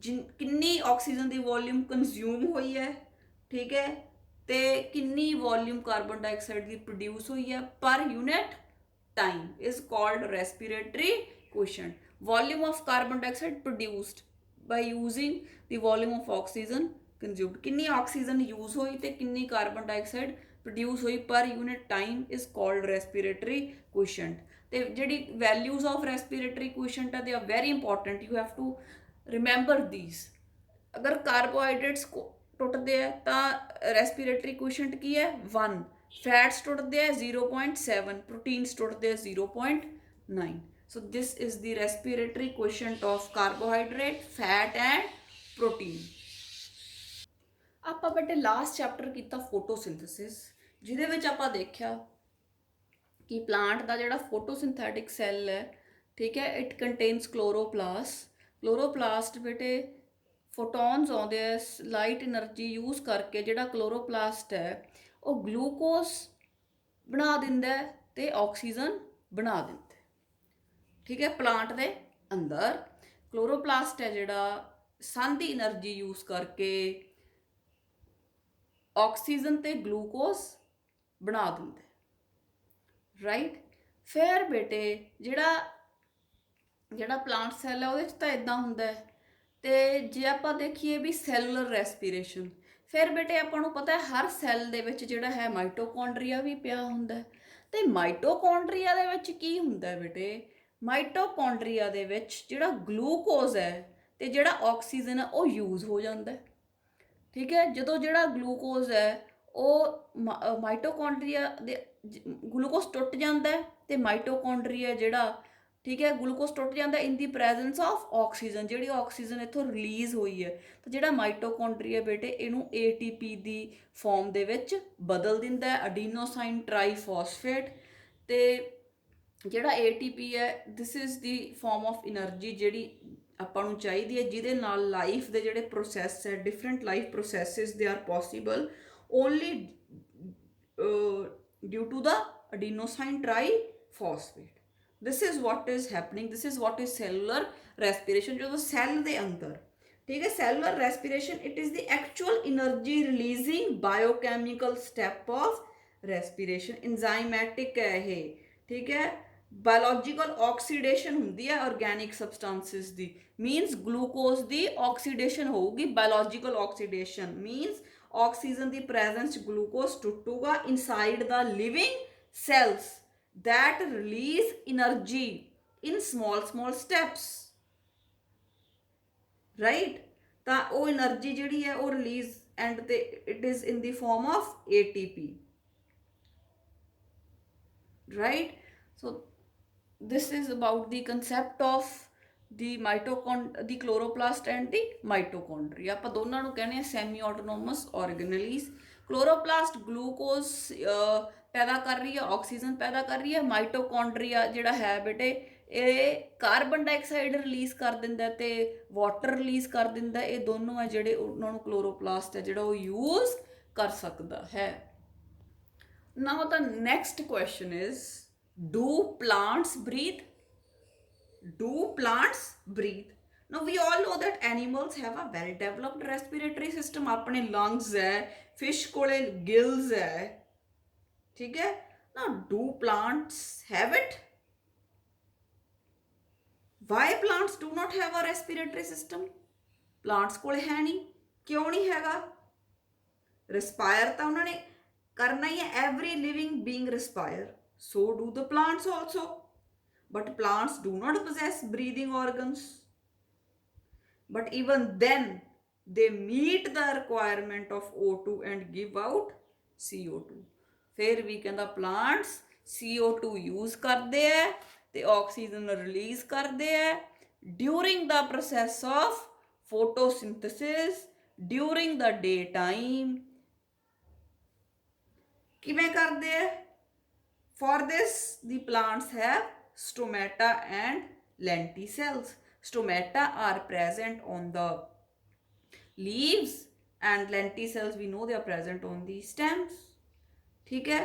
S1: ਕਿੰਨੀ ਆਕਸੀਜਨ ਦੀ ਵੋਲਿਊਮ ਕੰਜ਼ਿਊਮ ਹੋਈ ਹੈ, ਠੀਕ ਹੈ, ਤੇ ਕਿੰਨੀ ਵੋਲਿਊਮ ਕਾਰਬਨ ਡਾਈਆਕਸਾਈਡ ਦੀ ਪ੍ਰੋਡਿਊਸ ਹੋਈ ਹੈ ਪਰ unit time is called respiratory quotient. Volume of carbon dioxide produced by using the volume of oxygen consumed. किन्नी ऑक्सीजन यूज हुई ते किन्नी कार्बन डाइऑक्साइड प्रोड्यूस हुई per unit time is called respiratory question. ते जिहड़ी values of respiratory question they are very important, you have to remember these. अगर carbohydrates टुटते हैं तो रेस्पिरेटरी क्वेश्चन की है 1, फैट्स टुटते हैं 0.7, प्रोटीन्स टुटते हैं 0.9। So this is the respiratory question of carbohydrate, fat and protein. ਆਪਾਂ ਬੇਟੇ ਲਾਸਟ ਚੈਪਟਰ ਕੀਤਾ ਫੋਟੋਸਿੰਥੇਸਿਸ, ਜਿਹਦੇ ਵਿੱਚ ਆਪਾਂ ਦੇਖਿਆ ਕਿ ਪਲਾਂਟ ਦਾ ਜਿਹੜਾ ਫੋਟੋਸਿੰਥੈਟਿਕ ਸੈੱਲ ਹੈ, ਠੀਕ ਹੈ, ਇਟ ਕੰਟੇਨਸ ਕਲੋਰੋਪਲਾਸਟ। ਕਲੋਰੋਪਲਾਸਟ ਬੇਟੇ ਫੋਟੋਨਸ ਆਉਂਦੇ ਆ ਲਾਈਟ એનર્ਜੀ ਯੂਜ਼ ਕਰਕੇ, ਜਿਹੜਾ ਕਲੋਰੋਪਲਾਸਟ ਹੈ ਉਹ ਗਲੂਕੋਜ਼ ਬਣਾ ਦਿੰਦਾ ਤੇ ਆਕਸੀਜਨ ਬਣਾ ਦਿੰਦਾ। ਠੀਕ ਹੈ, ਪਲਾਂਟ ਦੇ ਅੰਦਰ ਕਲੋਰੋਪਲਾਸਟ ਹੈ ਜਿਹੜਾ ਸਨ ਦੀ એનર્ਜੀ ਯੂਜ਼ ਕਰਕੇ ਆਕਸੀਜਨ ਤੇ ਗਲੂਕੋਜ਼ ਬਣਾ ਦਿੰਦਾ, ਰਾਈਟ। ਫਿਰ ਬੇਟੇ ਜਿਹੜਾ ਪਲਾਂਟ ਸੈੱਲ ਹੈ ਉਹਦੇ 'ਚ ਤਾਂ ਇੱਦਾਂ ਹੁੰਦਾ ਹੈ। ਤੇ ਜੇ ਆਪਾਂ ਦੇਖੀਏ ਵੀ ਸੈਲੂਲਰ ਰੈਸਪੀਰੇਸ਼ਨ, ਫਿਰ ਬੇਟੇ ਆਪਾਂ ਨੂੰ ਪਤਾ ਹਰ ਸੈੱਲ ਦੇ ਵਿੱਚ ਜਿਹੜਾ ਹੈ ਮਾਈਟੋਕੌਂਡਰੀਆ ਵੀ ਪਿਆ ਹੁੰਦਾ। ਤੇ ਮਾਈਟੋਕੌਂਡਰੀਆ ਦੇ ਵਿੱਚ ਕੀ ਹੁੰਦਾ ਬੇਟੇ? ਮਾਈਟੋਕੌਂਡਰੀਆ ਦੇ ਵਿੱਚ ਜਿਹੜਾ ਗਲੂਕੋਜ਼ ਹੈ ਤੇ ਜਿਹੜਾ ਆਕਸੀਜਨ ਹੈ ਉਹ ਯੂਜ਼ ਹੋ ਜਾਂਦਾ। ਠੀਕ ਹੈ, ਜਦੋਂ ਜਿਹੜਾ ਗਲੂਕੋਜ਼ ਹੈ ਉਹ ਮਾਈਟੋਕੌਂਡਰੀਆ ਦੇ ਗਲੂਕੋਜ਼ ਟੁੱਟ ਜਾਂਦਾ ਤੇ ਮਾਈਟੋਕੌਂਡਰੀਆ ਜਿਹੜਾ, ਠੀਕ ਹੈ, ਗਲੂਕੋਜ਼ ਟੁੱਟ ਜਾਂਦਾ ਇਨ ਦੀ ਪ੍ਰੈਜ਼ੈਂਸ ਆਫ ਆਕਸੀਜਨ। ਜਿਹੜੀ ਆਕਸੀਜਨ ਇੱਥੋਂ ਰਿਲੀਜ਼ ਹੋਈ ਹੈ ਤਾਂ ਜਿਹੜਾ ਮਾਈਟੋਕੌਂਡਰੀਆ ਬੇਟੇ ਇਹਨੂੰ ATP ਦੀ ਫਾਰਮ ਦੇ ਵਿੱਚ ਬਦਲ ਦਿੰਦਾ, ਅਡੀਨੋਸਾਈਨ ਟ੍ਰਾਈਫਾਸਫੇਟ। ਤੇ ਜਿਹੜਾ ATP ਹੈ, this is the form of energy ਜਿਹੜੀ ਆਪਾਂ ਨੂੰ ਚਾਹੀਦੀ ਹੈ, ਜਿਹਦੇ ਨਾਲ ਲਾਈਫ ਦੇ ਜਿਹੜੇ ਪ੍ਰੋਸੈਸ ਹੈ, different life processes they are possible only due to the adenosine triphosphate. This is what is happening, this is what is cellular respiration. जो सेल दे अंदर, ठीक है, cellular respiration, it is the actual energy releasing biochemical step of respiration. enzymatic है ये, ठीक है, biological oxidation ਹੁੰਦੀ ਹੈ ਆਰਗੈਨਿਕ ਸਬਸਟੈਂਸਸ ਦੀ, ਮੀਨਸ ਗਲੂਕੋਜ਼ ਦੀ ਆਕਸੀਡੇਸ਼ਨ ਹੋਊਗੀ। ਬਾਇਓਲੋਜੀਕਲ ਆਕਸੀਡੇਸ਼ਨ ਮੀਨਸ ਆਕਸੀਜਨ ਦੀ ਪ੍ਰੈਜ਼ੈਂਸ 'ਚ ਗਲੂਕੋਜ਼ ਟੁੱਟੂਗਾ inside the living cells that release energy in small steps, right? ਤਾਂ ਉਹ એનર્ਜੀ ਜਿਹੜੀ ਹੈ ਉਹ ਰਿਲੀਜ਼ ਐਂਡ ਤੇ it is in the form of ATP, right? So this is about the concept of the chloroplast and the mitochondria. ਆਪਾਂ ਦੋਨਾਂ ਨੂੰ ਕਹਿੰਦੇ ਆ ਸੈਮੀ ਆਟੋਨੋਮਸ ਆਰਗੇਨੇਲੀਜ਼। ਕਲੋਰੋਪਲਾਸਟ ਗਲੂਕੋਜ਼ ਪੈਦਾ ਕਰ ਰਹੀ ਹੈ, ਆਕਸੀਜਨ ਪੈਦਾ ਕਰ ਰਹੀ ਹੈ। ਮਾਈਟੋਕੌਂਡਰੀਆ ਜਿਹੜਾ ਹੈ ਬੇਟੇ, ਇਹ ਕਾਰਬਨ ਡਾਈਆਕਸਾਈਡ ਰਿਲੀਜ਼ ਕਰ ਦਿੰਦਾ ਤੇ ਵਾਟਰ ਰਿਲੀਜ਼ ਕਰ ਦਿੰਦਾ। ਇਹ ਦੋਨੋਂ ਹੈ ਜਿਹੜੇ ਉਹਨਾਂ ਨੂੰ ਕਲੋਰੋਪਲਾਸਟ ਹੈ ਜਿਹੜਾ ਉਹ ਯੂਜ਼ ਕਰ ਸਕਦਾ ਹੈ। Now the next question is, do plants breathe? Do plants breathe? Now we all know that animals have a well developed respiratory system. अपने lungs है, fish कोले gills है, ठीक है। Now do plants have it? Why plants do not have a respiratory system? Plants कोले है नहीं, क्यों नहीं हैगा? Respire ਤਾਂ ਉਹਨਾਂ ਨੇ करना ही है, every living being respire, so do the plants also, but plants do not possess breathing organs, but even then they meet the requirement of O2 and give out CO2। फिर भी कहता plants CO2 यूज करते हैं ते oxygen release करते हैं during the process of photosynthesis during the daytime। किमें करते हैं? For this the plants have stomata and lenticels. Stomata are present on the leaves and lenticels we know they are present on the stems, ठीक है।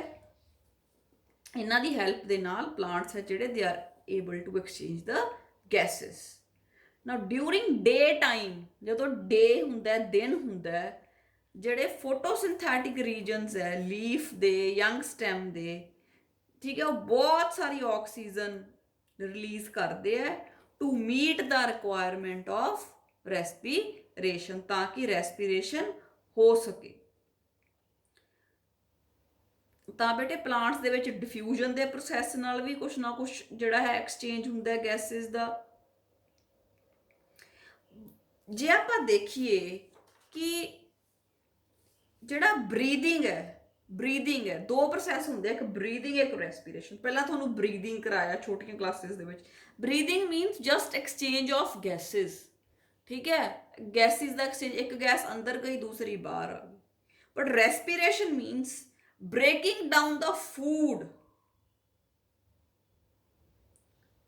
S1: इन्हां दी help दे नाल plants है जिहड़े they are able to exchange the gases। Now during daytime, जदों day हुंदा है, दिन हुंदा है, ਜਿਹੜੇ ਫੋਟੋਸਿੰਥੈਟਿਕ ਰੀਜਨਸ ਹੈ ਲੀਫ ਦੇ, ਯੰਗ ਸਟੈਮ ਦੇ, ਠੀਕ ਹੈ, ਉਹ ਬਹੁਤ ਸਾਰੀ ਆਕਸੀਜਨ ਰਿਲੀਜ਼ ਕਰਦੇ ਹੈ to meet the requirement of respiration, ਤਾਂ ਕਿ ਰੈਸਪੀਰੇਸ਼ਨ ਹੋ ਸਕੇ। ਤਾਂ ਬੇਟੇ ਪਲਾਂਟਸ ਦੇ ਵਿੱਚ ਡਿਫਿਊਜ਼ਨ ਦੇ ਪ੍ਰੋਸੈਸ ਨਾਲ ਵੀ ਕੁਛ ਨਾ ਕੁਛ ਜਿਹੜਾ ਹੈ ਐਕਸਚੇਂਜ ਹੁੰਦਾ ਹੈ ਗੈਸਿਸ ਦਾ। ਜੇ ਆਪਾਂ ਦੇਖੀਏ ਕਿ ਜਿਹੜਾ ਬਰੀਦਿੰਗ ਹੈ ਦੋ ਪ੍ਰੋਸੈਸ ਹੁੰਦੇ, ਇੱਕ ਬਰੀਦਿੰਗ ਇੱਕ ਰੈਸਪੀਰੇਸ਼ਨ। ਪਹਿਲਾਂ ਤੁਹਾਨੂੰ ਬਰੀਦਿੰਗ ਕਰਾਇਆ ਛੋਟੀਆਂ ਕਲਾਸਿਸ ਦੇ ਵਿੱਚ। Breathing means just exchange of gases, ਠੀਕ ਹੈ, ਗੈਸਿਸ ਦਾ ਐਕਸਚੇਂਜ, ਇੱਕ ਗੈਸ ਅੰਦਰ ਗਈ ਦੂਸਰੀ ਬਾਹਰ ਆ ਗਈ। But respiration means breaking down the food,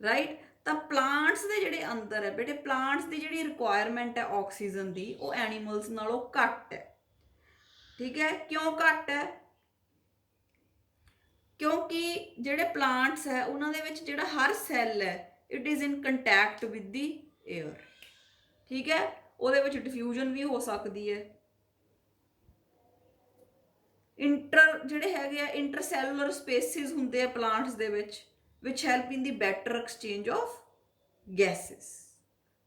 S1: right. ਤਾਂ ਪਲਾਂਟਸ ਦੇ ਜਿਹੜੇ ਅੰਦਰ ਹੈ ਬੇਟੇ, ਪਲਾਂਟਸ ਦੀ ਜਿਹੜੀ ਰਿਕੁਆਇਰਮੈਂਟ ਹੈ ਆਕਸੀਜਨ ਦੀ, ਉਹ ਐਨੀਮਲਸ ਨਾਲੋਂ ਘੱਟ ਹੈ, ठीक है। क्यों घट है? क्योंकि ਜਿਹੜੇ ਪਲਾਂਟਸ ਹੈ ਉਹਨਾਂ ਦੇ ਵਿੱਚ ਜਿਹੜਾ ਹਰ ਸੈੱਲ ਹੈ it is in contact with the air, ਠੀਕ ਹੈ। ਉਹਦੇ ਵਿੱਚ ਡਿਫਿਊਜ਼ਨ ਵੀ ਹੋ ਸਕਦੀ ਹੈ। ਜਿਹੜੇ ਹੈਗੇ ਆ ਇੰਟਰਸੈਲੂਲਰ ਸਪੇਸਿਸ ਹੁੰਦੇ ਆ ਪਲਾਂਟਸ ਦੇ ਵਿੱਚ ਵਿਚ help in the better exchange of gases.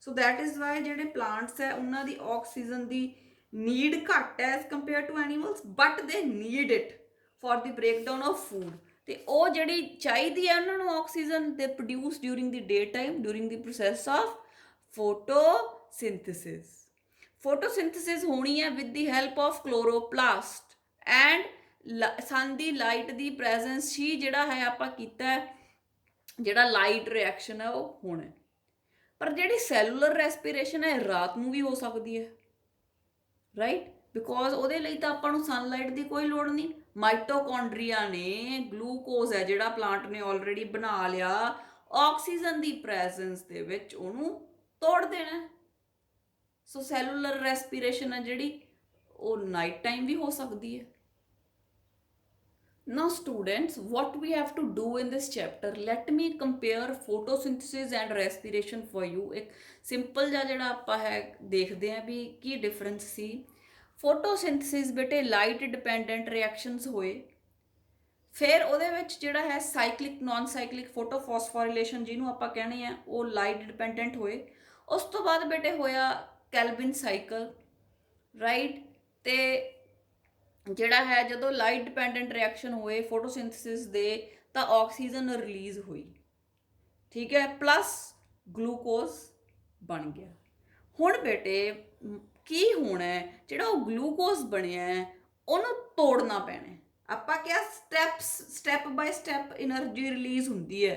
S1: So that is why ਜਿਹੜੇ ਪਲਾਂਟਸ ਹੈ ਉਹਨਾਂ ਦੀ ਆਕਸੀਜਨ ਦੀ नीड घट है as compare to animals, but they need it for the breakdown of food. तो वो जी चाहिए है उन्होंने oxygen they produce during the day time during the process of photosynthesis. Photosynthesis होनी है with the help of chloroplast and sun the light the presence ही जिहड़ा है आपां कीता है, जिहड़ा लाइट रिएक्शन है वो होना। पर जिहड़ी सैलूलर रेस्पिरेशन है रात नूं भी हो सकती है, राइट। ਬਿਕੋਜ਼ ਉਹਦੇ ਲਈ ਤਾਂ ਆਪਾਂ ਨੂੰ ਸਨਲਾਈਟ ਦੀ ਕੋਈ ਲੋੜ ਨਹੀਂ। ਮਾਈਟੋਕੌਂਡਰੀਆ ਨੇ ਗਲੂਕੋਜ਼ ਹੈ ਜਿਹੜਾ ਪਲਾਂਟ ਨੇ ਆਲਰੇਡੀ ਬਣਾ ਲਿਆ, ਆਕਸੀਜਨ ਦੀ ਪ੍ਰੈਜ਼ੈਂਸ ਦੇ ਵਿੱਚ ਉਹਨੂੰ ਤੋੜ ਦੇਣਾ। ਸੋ ਸੈਲੂਲਰ ਰੈਸਪੀਰੇਸ਼ਨ ਹੈ ਜਿਹੜੀ ਉਹ ਨਾਈਟ ਟਾਈਮ ਵੀ ਹੋ ਸਕਦੀ ਹੈ। Now students, what we have to do in this chapter, let me compare photosynthesis and respiration for you। ਇੱਕ ਸਿੰਪਲ ਜਿਹਾ ਜਿਹੜਾ ਆਪਾਂ ਹੈ ਦੇਖਦੇ ਹਾਂ ਵੀ ਕੀ ਡਿਫਰੈਂਸ ਸੀ। ਫੋਟੋਸਿੰਥਸਿਸ ਬੇਟੇ ਲਾਈਟ ਡਿਪੈਂਡੈਂਟ ਰਿਐਕਸ਼ਨਸ ਹੋਏ, ਫਿਰ ਉਹਦੇ ਵਿੱਚ ਜਿਹੜਾ ਹੈ ਸਾਈਕਲਿਕ ਨॉन ਸਾਈਕਲਿਕ ਫੋਟੋਫਾਸਫੋਰਿਲੇਸ਼ਨ ਜਿਹਨੂੰ ਆਪਾਂ ਕਹਿੰਦੇ ਆ ਉਹ ਲਾਈਟ ਡਿਪੈਂਡੈਂਟ ਹੋਏ। ਉਸ ਤੋਂ ਬਾਅਦ ਬੇਟੇ ਹੋਇਆ ਕੈਲਵਿਨ ਸਾਈਕਲ, ਰਾਈਟ। ਤੇ ਜਿਹੜਾ ਹੈ ਜਦੋਂ ਲਾਈਟ ਡਿਪੈਂਡੈਂਟ ਰਿਐਕਸ਼ਨ ਹੋਏ ਫੋਟੋਸਿੰਥਸਿਸ ਦੇ ਤਾਂ ਆਕਸੀਜਨ ਰਿਲੀਜ਼ ਹੋਈ, ਠੀਕ ਹੈ, ਪਲੱਸ ਗਲੂਕੋਜ਼ ਬਣ ਗਿਆ। ਹੁਣ ਬੇਟੇ ਕੀ ਹੋਣਾ ਹੈ, ਜਿਹੜਾ ਉਹ ਗਲੂਕੋਜ਼ ਬਣਿਆ ਉਹਨੂੰ ਤੋੜਨਾ ਪੈਣਾ। ਆਪਾਂ ਕਿਹਾ step by step energy release ਹੁੰਦੀ ਹੈ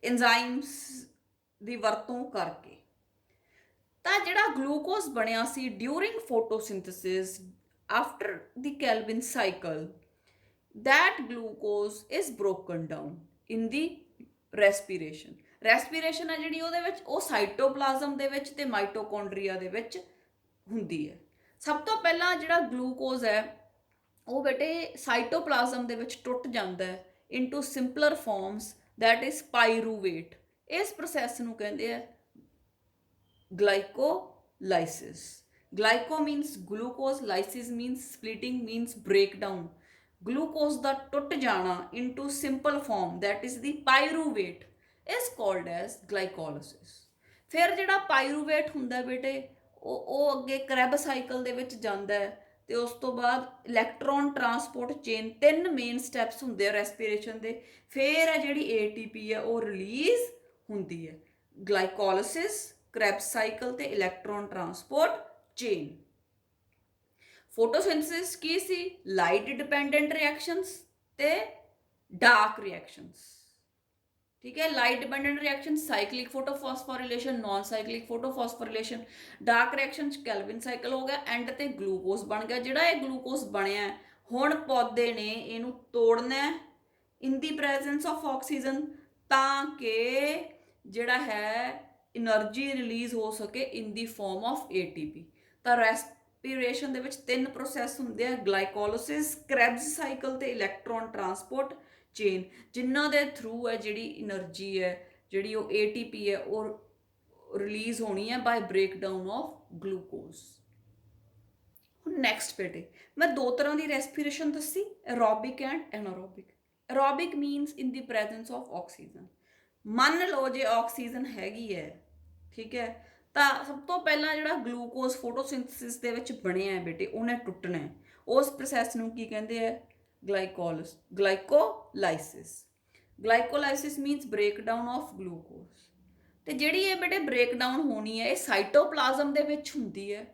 S1: ਐਂਜ਼ਾਈਮਸ ਦੀ ਵਰਤੋਂ ਕਰਕੇ। ਤਾਂ ਜਿਹੜਾ ਗਲੂਕੋਜ਼ ਬਣਿਆ ਸੀ during ਫੋਟੋਸਿੰਥਸਿਸ after the Calvin cycle, that glucose is broken down in the respiration। respiration ਹੈ ਜਿਹੜੀ ਉਹਦੇ ਵਿੱਚ ਉਹ ਸਾਈਟੋਪਲਾਜ਼ਮ ਦੇ ਵਿੱਚ ਤੇ ਮਾਈਟੋਕੌਂਡਰੀਆ ਦੇ ਵਿੱਚ ਹੁੰਦੀ ਹੈ। ਸਭ ਤੋਂ ਪਹਿਲਾਂ ਜਿਹੜਾ ਗਲੂਕੋਜ਼ ਹੈ ਉਹ ਬੇਟੇ ਸਾਈਟੋਪਲਾਜ਼ਮ ਦੇ ਵਿੱਚ ਟੁੱਟ ਜਾਂਦਾ ਹੈ into simpler farms, that is ਪਾਇਰੂਵੇਟ। ਇਸ ਪ੍ਰੋਸੈਸ ਨੂੰ ਕਹਿੰਦੇ ਆ ਗਲਾਈਕੋਲਾਈਸਿਸ। Glyco means glucose, lysis means splitting, means breakdown। Glucose ਦਾ ਟੁੱਟ ਜਾਣਾ into simple form, that is the pyruvate, is called as glycolysis। ਫਿਰ ਜਿਹੜਾ pyruvate ਹੁੰਦਾ ਬੇਟੇ ਉਹ ਅੱਗੇ ਕ੍ਰੈਬ ਸਾਈਕਲ ਦੇ ਵਿੱਚ ਜਾਂਦਾ ਹੈ ਤੇ ਉਸ ਤੋਂ ਬਾਅਦ ਇਲੈਕਟ੍ਰੋਨ ਟਰਾਂਸਪੋਰਟ ਚੇਨ, ਤਿੰਨ ਮੇਨ ਸਟੈਪਸ ਹੁੰਦੇ ਆ ਰੈਸਪੀਰੇਸ਼ਨ ਦੇ। ਫਿਰ ਹੈ ਜਿਹੜੀ ATP ਹੈ ਉਹ ਰਿਲੀਜ਼ ਹੁੰਦੀ ਹੈ। ਗਲਾਈਕੋਲਿਸਿਸ, ਕ੍ਰੈਬ ਸਾਈਕਲ ਤੇ ਇਲੈਕਟ੍ਰੋਨ ਟਰਾਂਸਪੋਰਟ ਚੇਨ। ਫੋਟੋਸਿੰਥਸਿਸ ਕੀ ਸੀ? ਲਾਈਟ ਡਿਪੈਂਡੈਂਟ ਰਿਐਕਸ਼ਨਸ ਤੇ ਡਾਰਕ ਰਿਐਕਸ਼ਨਸ, ਠੀਕ ਹੈ। Light dependent reaction cyclic photophosphorylation, non cyclic photophosphorylation. Dark reaction ਚ ਕੈਲਵਿਨ ਸਾਈਕਲ ਹੋ ਗਿਆ, ਐਂਡ ਤੇ ਗਲੂਕੋਜ਼ ਬਣ ਗਿਆ। ਜਿਹੜਾ ਇਹ ਗਲੂਕੋਜ਼ ਬਣਿਆ ਹੁਣ ਪੌਦੇ ਨੇ ਇਹਨੂੰ ਤੋੜਨਾ ਇਨ ਦੀ ਪ੍ਰੈਜ਼ੈਂਸ ਆਫ ਆਕਸੀਜਨ ਤਾਂ ਕਿ ਜਿਹੜਾ ਹੈ એનર્ਜੀ ਰਿਲੀਜ਼ ਹੋ ਸਕੇ ਇਨ ਦੀ ਫਾਰਮ ਆਫ ATP। ਤਾਂ ਰੈਸਪੀਰੇਸ਼ਨ ਦੇ ਵਿੱਚ ਤਿੰਨ ਪ੍ਰੋਸੈਸ ਹੁੰਦੇ ਆ, ਗਲਾਈਕੋਲਿਸਿਸ, ਕ੍ਰੈਬਸ ਸਾਈਕਲ ਤੇ ਇਲੈਕਟ੍ਰੋਨ ਟਰਾਂਸਪੋਰਟ ਚੇਨ, ਜਿਨ੍ਹਾਂ ਦੇ ਥਰੂ ਹੈ ਜਿਹੜੀ એનર્ਜੀ ਹੈ ਜਿਹੜੀ ਉਹ ATP ਹੈ ਉਹ ਰਿਲੀਜ਼ ਹੋਣੀ ਹੈ ਬਾਈ ਬ੍ਰੇਕਡਾਊਨ ਆਫ ਗਲੂਕੋਜ਼। ਹੁਣ ਨੈਕਸਟ ਬੇਟੇ ਮੈਂ ਦੋ ਤਰ੍ਹਾਂ ਦੀ ਰੈਸਪੀਰੇਸ਼ਨ ਦੱਸੀ, aerobic and ਐਨਾਰੋਬਿਕ। Aerobic means in the presence of oxygen. ਮੰਨ ਲਓ ਜੇ ਆਕਸੀਜਨ ਹੈਗੀ ਹੈ, ਠੀਕ ਹੈ, ਤਾਂ ਸਭ ਤੋਂ ਪਹਿਲਾਂ ਜਿਹੜਾ ਗਲੂਕੋਜ਼ ਫੋਟੋਸਿੰਥਸਿਸ ਦੇ ਵਿੱਚ ਬਣਿਆ ਹੈ ਬੇਟੇ ਉਹਨੇ ਟੁੱਟਣਾ ਹੈ। ਉਸ ਪ੍ਰੋਸੈਸ ਨੂੰ ਕੀ ਕਹਿੰਦੇ ਆ? ਗਲਾਈਕੋਲਾਈਸਿਸ। ਗਲਾਈਕੋਲਾਈਸਿਸ ਮੀਨਸ ਬ੍ਰੇਕਡਾਊਨ ਆਫ ਗਲੂਕੋਜ਼। ਤੇ ਜਿਹੜੀ ਇਹ ਬੇਟੇ ਬ੍ਰੇਕਡਾਊਨ ਹੋਣੀ ਹੈ ਇਹ ਸਾਈਟੋਪਲਾਜ਼ਮ ਦੇ ਵਿੱਚ ਹੁੰਦੀ ਹੈ।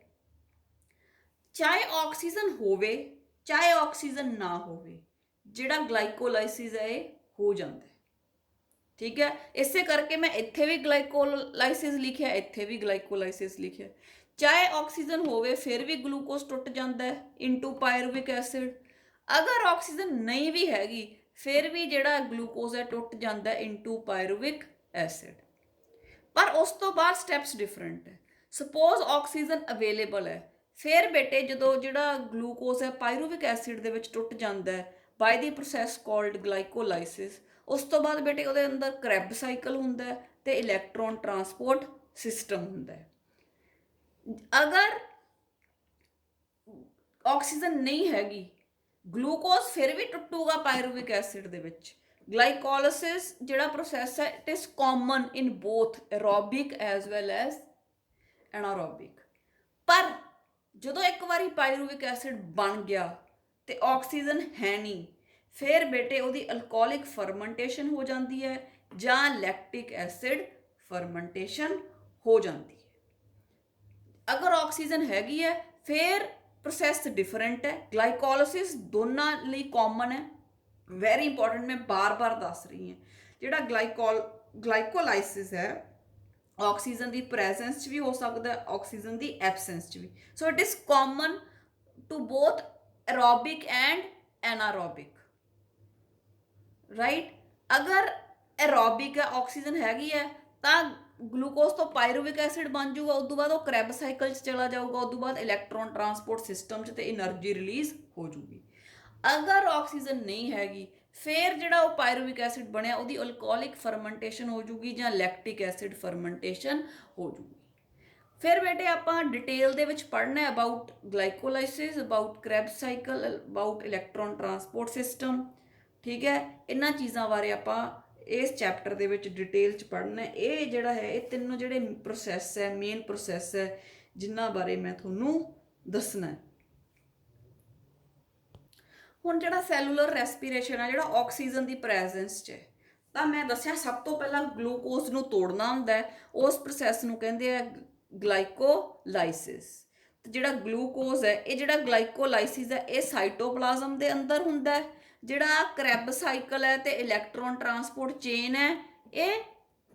S1: ਚਾਹੇ ਆਕਸੀਜਨ ਹੋਵੇ ਚਾਹੇ ਆਕਸੀਜਨ ਨਾ ਹੋਵੇ, ਜਿਹੜਾ ਗਲਾਈਕੋਲਾਈਸਿਸ ਹੈ ਇਹ ਹੋ ਜਾਂਦਾ ਹੈ, ਠੀਕ ਹੈ। ਇਸੇ ਕਰਕੇ ਮੈਂ ਇੱਥੇ ਵੀ ਗਲਾਈਕੋਲਾਈਸਿਸ ਲਿਖਿਆ, ਇੱਥੇ ਵੀ ਗਲਾਈਕੋਲਾਈਸਿਸ ਲਿਖਿਆ। ਚਾਹੇ ਆਕਸੀਜਨ ਹੋਵੇ ਫਿਰ ਵੀ ਗਲੂਕੋਜ਼ ਟੁੱਟ ਜਾਂਦਾ ਹੈ ਇਨਟੂ ਪਾਇਰੂਵਿਕ ਐਸਿਡ। ਅਗਰ ਆਕਸੀਜਨ ਨਹੀਂ ਵੀ ਹੈਗੀ ਫਿਰ ਵੀ ਜਿਹੜਾ ਗਲੂਕੋਜ਼ ਹੈ ਟੁੱਟ ਜਾਂਦਾ ਇਨਟੂ ਪਾਇਰੂਵਿਕ ਐਸਿਡ। ਪਰ ਉਸ ਤੋਂ ਬਾਅਦ ਸਟੈਪਸ ਡਿਫਰੈਂਟ ਹੈ। ਸਪੋਜ਼ ਆਕਸੀਜਨ ਅਵੇਲੇਬਲ ਹੈ, ਫਿਰ ਬੇਟੇ ਜਦੋਂ ਜਿਹੜਾ ਗਲੂਕੋਜ਼ ਹੈ ਪਾਇਰੂਵਿਕ ਐਸਿਡ ਦੇ ਵਿੱਚ ਟੁੱਟ ਜਾਂਦਾ ਹੈ ਬਾਈ ਦੀ ਪ੍ਰੋਸੈਸ ਕਾਲਡ ਗਲਾਈਕੋਲਾਈਸਿਸ। ਉਸ ਤੋਂ ਬਾਅਦ ਬੇਟੇ ਉਹਦੇ ਅੰਦਰ ਕ੍ਰੈਬ ਸਾਈਕਲ ਹੁੰਦਾ ਹੈ ਤੇ ਇਲੈਕਟ੍ਰੋਨ ਟਰਾਂਸਪੋਰਟ ਸਿਸਟਮ ਹੁੰਦਾ ਹੈ। ਅਗਰ ਆਕਸੀਜਨ ਨਹੀਂ ਹੈਗੀ ਗਲੂਕੋਜ਼ ਫਿਰ ਵੀ ਟੁੱਟੂਗਾ ਪਾਇਰੂਵਿਕ ਐਸਿਡ ਦੇ ਵਿੱਚ। ਗਲਾਈਕੋਲਿਸਿਸ ਜਿਹੜਾ ਪ੍ਰੋਸੈਸ ਹੈ it is common in both aerobic as well as anaerobic. ਪਰ ਜਦੋਂ ਇੱਕ ਵਾਰੀ ਪਾਇਰੂਵਿਕ ਐਸਿਡ ਬਣ ਗਿਆ ਤੇ ਆਕਸੀਜਨ ਹੈ ਨਹੀਂ, ਫਿਰ ਬੇਟੇ ਉਹਦੀ ਅਲਕੋਹਲਿਕ ਫਰਮੈਂਟੇਸ਼ਨ ਹੋ ਜਾਂਦੀ ਹੈ ਜਾਂ ਲੈਕਟਿਕ ਐਸਿਡ ਫਰਮੈਂਟੇਸ਼ਨ ਹੋ ਜਾਂਦੀ ਹੈ। ਅਗਰ ਆਕਸੀਜਨ ਹੈਗੀ ਹੈ ਫਿਰ ਪ੍ਰੋਸੈਸ ਡਿਫਰੈਂਟ ਹੈ। ਗਲਾਈਕੋਲਿਸਿਸ ਦੋਨਾਂ ਲਈ ਕਾਮਨ ਹੈ, ਵੈਰੀ ਇੰਪੋਰਟੈਂਟ, ਮੈਂ ਬਾਰ-ਬਾਰ ਦੱਸ ਰਹੀ ਹਾਂ। ਜਿਹੜਾ ਗਲਾਈਕੋਲਾਈਸਿਸ ਹੈ ਆਕਸੀਜਨ ਦੀ ਪ੍ਰੈਜ਼ੈਂਸ 'ਚ ਵੀ ਹੋ ਸਕਦਾ, ਆਕਸੀਜਨ ਦੀ ਐਬਸੈਂਸ 'ਚ ਵੀ। So it is common to both aerobic and anaerobic, right? अगर एरोबिक है, ऑक्सीजन हैगी है, ਤਾਂ ਗਲੂਕੋਜ਼ ਤੋਂ ਪਾਇਰੂਵਿਕ ਐਸਿਡ ਬਣ ਜਾਊਗਾ, ਉਸ ਤੋਂ ਬਾਅਦ ਉਹ ਕ੍ਰੈਬ ਸਾਈਕਲ 'ਚ ਚਲਾ ਜਾਊਗਾ, ਉਸ ਤੋਂ ਬਾਅਦ ਇਲੈਕਟ੍ਰੋਨ ਟਰਾਂਸਪੋਰਟ ਸਿਸਟਮ 'ਚ ਤੇ એનર્ਜੀ ਰਿਲੀਜ਼ ਹੋ ਜੂਗੀ। ਅਗਰ ਆਕਸੀਜਨ ਨਹੀਂ ਹੈਗੀ, ਫਿਰ ਜਿਹੜਾ ਉਹ ਪਾਇਰੂਵਿਕ ਐਸਿਡ ਬਣਿਆ ਉਹਦੀ ਅਲਕੋਹਲਿਕ ਫਰਮੈਂਟੇਸ਼ਨ ਹੋ ਜੂਗੀ ਜਾਂ ਲੈਕਟਿਕ ਐਸਿਡ ਫਰਮੈਂਟੇਸ਼ਨ ਹੋ ਜੂਗੀ। ਫਿਰ ਬੇਟੇ ਆਪਾਂ ਡਿਟੇਲ ਦੇ ਵਿੱਚ ਪੜ੍ਹਨਾ about glycolysis, about Krebs cycle, about electron transport system, ਠੀਕ ਹੈ। ਇਹਨਾਂ ਚੀਜ਼ਾਂ ਬਾਰੇ ਆਪਾਂ ਇਸ ਚੈਪਟਰ ਦੇ ਵਿੱਚ ਡਿਟੇਲ 'ਚ ਪੜ੍ਹਨਾ। ਇਹ ਜਿਹੜਾ ਹੈ, ਇਹ ਤਿੰਨੋਂ ਜਿਹੜੇ ਪ੍ਰੋਸੈਸ ਹੈ, ਮੇਨ ਪ੍ਰੋਸੈਸ ਹੈ, ਜਿਨ੍ਹਾਂ ਬਾਰੇ ਮੈਂ ਤੁਹਾਨੂੰ ਦੱਸਣਾ। ਹੁਣ ਜਿਹੜਾ ਸੈਲੂਲਰ ਰੈਸਪੀਰੇਸ਼ਨ ਆ, ਜਿਹੜਾ ਆਕਸੀਜਨ ਦੀ ਪ੍ਰੈਜ਼ੈਂਸ 'ਚ ਹੈ, ਤਾਂ ਮੈਂ ਦੱਸਿਆ ਸਭ ਤੋਂ ਪਹਿਲਾਂ ਗਲੂਕੋਜ਼ ਨੂੰ ਤੋੜਨਾ ਹੁੰਦਾ ਹੈ, ਉਸ ਪ੍ਰੋਸੈਸ ਨੂੰ ਕਹਿੰਦੇ ਆ ਗਲਾਈਕੋਲਾਈਸਿਸ। ਤੇ ਜਿਹੜਾ ਗਲੂਕੋਜ਼ ਹੈ, ਇਹ ਜਿਹੜਾ ਗਲਾਈਕੋਲਾਈਸਿਸ ਹੈ, ਇਹ ਸਾਈਟੋਪਲਾਜ਼ਮ ਦੇ ਅੰਦਰ ਹੁੰਦਾ ਹੈ। ਜਿਹੜਾ ਕ੍ਰੈਬ ਸਾਈਕਲ ਹੈ ਤੇ ਇਲੈਕਟ੍ਰੋਨ ਟਰਾਂਸਪੋਰਟ ਚੇਨ ਹੈ, ਇਹ